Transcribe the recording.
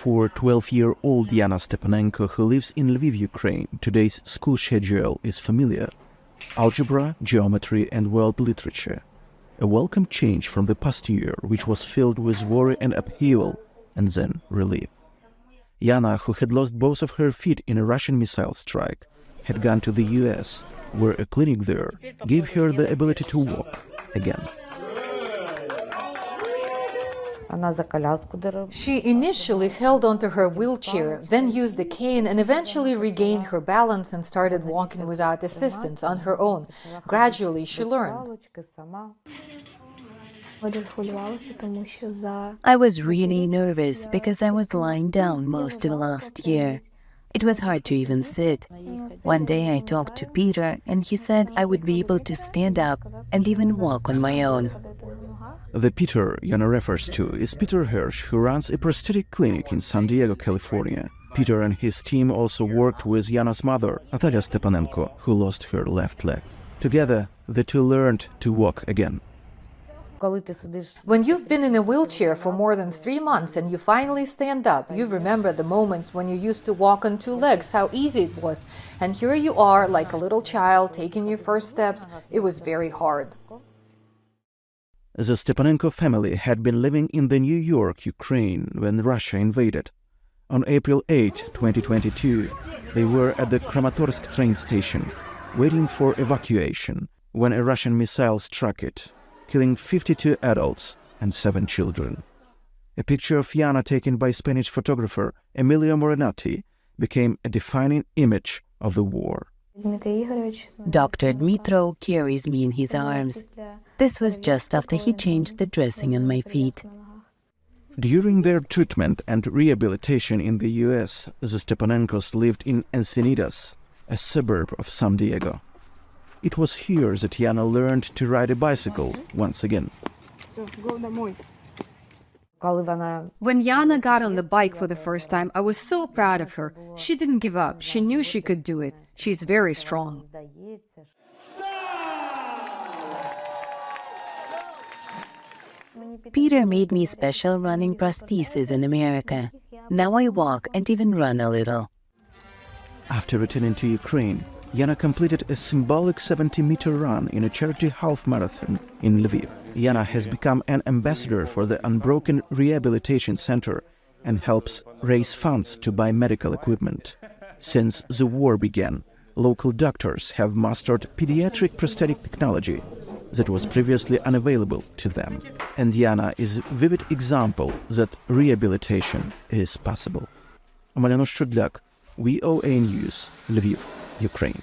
For 12-year-old Yana Stepanenko, who lives in Lviv, Ukraine, today's school schedule is familiar. Algebra, geometry and world literature. A welcome change from the past year, which was filled with worry and upheaval, and then relief. Yana, who had lost both of her feet in a Russian missile strike, had gone to the US, where a clinic there gave her the ability to walk again. She initially held onto her wheelchair, then used the cane and eventually regained her balance and started walking without assistance on her own. Gradually, she learned. I was really nervous because I was lying down most of last year. It was hard to even sit. One day I talked to Peter and he said I would be able to stand up and even walk on my own. The Peter Yana refers to is Peter Hirsch, who runs a prosthetic clinic in San Diego, California. Peter and his team also worked with Yana's mother, Natalia Stepanenko, who lost her left leg. Together, the two learned to walk again. When you've been in a wheelchair for more than 3 months and you finally stand up, you remember the moments when you used to walk on 2 legs, how easy it was. And here you are, like a little child, taking your first steps. It was very hard. The Stepanenko family had been living in the New York, Ukraine, when Russia invaded. On April 8, 2022, they were at the Kramatorsk train station, waiting for evacuation, when a Russian missile struck it, killing 52 adults and 7 children. A picture of Yana taken by Spanish photographer Emilio Morinati became a defining image of the war. Dr. Dmitro carries me in his arms. This was just after he changed the dressing on my feet. During their treatment and rehabilitation in the US, the Stepanenkos lived in Encinitas, a suburb of San Diego. It was here that Yana learned to ride a bicycle once again. When Yana got on the bike for the first time, I was so proud of her. She didn't give up. She knew she could do it. She's very strong. Peter made me special running prostheses in America. Now I walk and even run a little. After returning to Ukraine, Yana completed a symbolic 70-meter run in a charity half marathon in Lviv. Yana has become an ambassador for the Unbroken Rehabilitation Center and helps raise funds to buy medical equipment. Since the war began, local doctors have mastered pediatric prosthetic technology that was previously unavailable to them. And Yana is a vivid example that rehabilitation is possible. Omeliano Shudlyak, VOA News, Lviv, Ukraine.